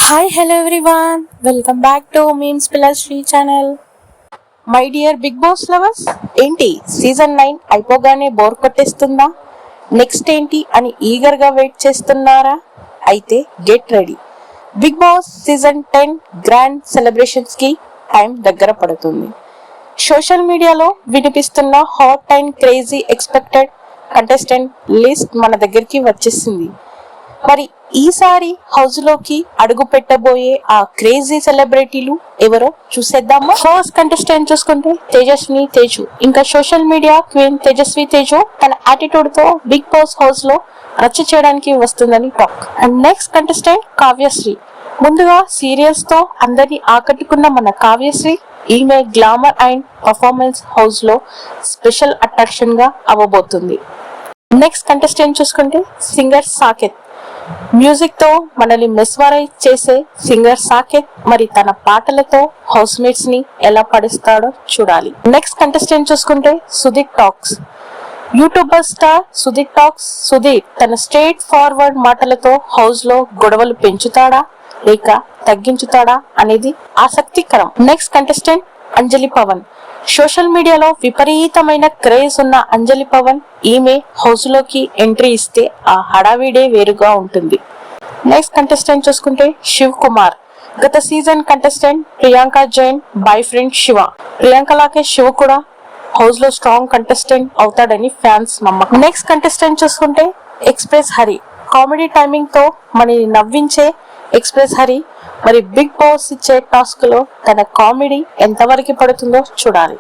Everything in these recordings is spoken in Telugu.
Hi hello everyone, welcome back to memes pillar Sri channel. My dear Bigg Boss lovers, ఏంటి సీజన్ 9 అయిపోగానే బోర్ కొట్టేస్తుందా? నెక్స్ట్ ఏంటి అని ఈగర్ గా వెయిట్ చేస్తున్నారా? అయితే get ready. Bigg Boss season 10 grand celebrations కి టైం దగ్గర పడుతుంది. సోషల్ మీడియాలో వినిపిస్తున్న hot and crazy expected contestant list మన దగ్గరికి వచ్చేసింది. మరి ఈసారి హౌస్ లోకి అడుగు పెట్టబోయే ఆ క్రేజీ సెలబ్రిటీలు ఎవరో చూసేద్దామా? ఫస్ట్ కంటెస్టెంట్ చూసుకుంటే తేజస్వి తేజు. ఇంకా social media queen Tejaswi Teju తన యాటిట్యూడ్ తో బిగ్ బాస్ హౌస్ లో రచ్చ చేయడానికి వస్తుందని talk. And next contestant Kavyasri. ముందుగా సీరియల్స్ తో అందరినీ ఆకట్టుకున్న మన కావ్యశ్రీ ఈమె గ్లామర్ అండ్ పర్ఫార్మెన్స్ హౌస్ లో స్పెషల్ అట్రాక్షన్ గా అవ్వబోతుంది. నెక్స్ట్ కంటెస్టెంట్ చూసుకుంటే సింగర్ సాకేత్. మ్యూజిక్ తో మనల్ని మెస్మరైజ్ చేసే సింగర్ సాకేత్ మరి తన పాటలతో హౌస్ మేట్స్ ని ఎలా పడిస్తాడో చూడాలి. నెక్స్ట్ కంటెస్టెంట్ చూసుకుంటే Sudeep talks. YouTuber star Sudeep talks. Sudeep తన స్ట్రేట్ ఫార్వర్డ్ మాటలతో హౌస్ లో గొడవలు పెంచుతాడా లేక తగ్గించుతాడా అనేది ఆసక్తికరం. నెక్స్ట్ కంటెస్టెంట్ అంజలి పవన్. సోషల్ మీడియాలో విపరీతమైన క్రేజ్ ఉన్న అంజలి పవన్ ఈమె హౌస్ లోకి ఎంట్రీ ఇస్తే ఆ హడావిడే వేరుగా ఉంటుంది. నెక్స్ట్ కంటెస్టెంట్ చూసుకుంటే శివ్ కుమార్. గత season contestant Priyanka Jain boy friend Shiva. Priyanka లాగే శివ కూడా హౌస్ లో స్ట్రాంగ్ కంటెస్టెంట్ అవుతాడని ఫ్యాన్స్ నమ్మకం. నెక్స్ట్ కంటెస్టెంట్ చూసుకుంటే ఎక్స్ప్రెస్ హరి. కామెడీ టైమింగ్ తో మనని నవ్వించే ఎక్స్ప్రెస్ హరి మరి బిగ్ బాస్ ఇచ్చే టాస్క్ లో తన కామెడీ ఎంతవరకు పడుతుందో చూడాలి.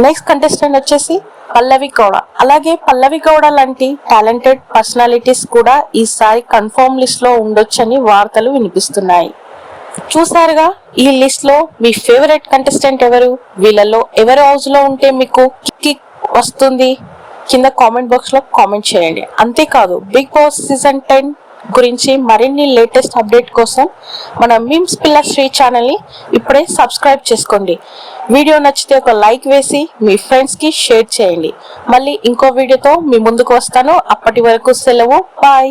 నెక్స్ట్ కంటెస్టెంట్ వచ్చేసి పల్లవి గౌడ. అలాగే పల్లవి గౌడ లాంటి టాలెంటెడ్ పర్సనాలిటీస్ కూడా ఈసారి కన్ఫర్మ్ లిస్ట్ లో ఉండొచ్చని వార్తలు వినిపిస్తున్నాయి. చూసారుగా ఈ లిస్ట్ లో మీ ఫేవరెట్ కంటెస్టెంట్ ఎవరు? వీళ్ళలో ఎవరు హౌస్ లో ఉంటే మీకు కిక్ వస్తుంది? కింద కామెంట్ బాక్స్ లో కామెంట్ చేయండి. అంతేకాదు బిగ్ బాస్ సీజన్ 10 గురించి మరిన్ని లేటెస్ట్ అప్డేట్ కోసం మన మీమ్స్ పిల్లర్ శ్రీ ఛానల్ ని ఇప్పుడే సబ్స్క్రైబ్ చేసుకోండి. వీడియో నచ్చితే ఒక లైక్ వేసి మీ ఫ్రెండ్స్ కి షేర్ చేయండి. మళ్ళీ ఇంకో వీడియోతో మీ ముందుకు వస్తాను. అప్పటి వరకు సెలవు, బాయ్.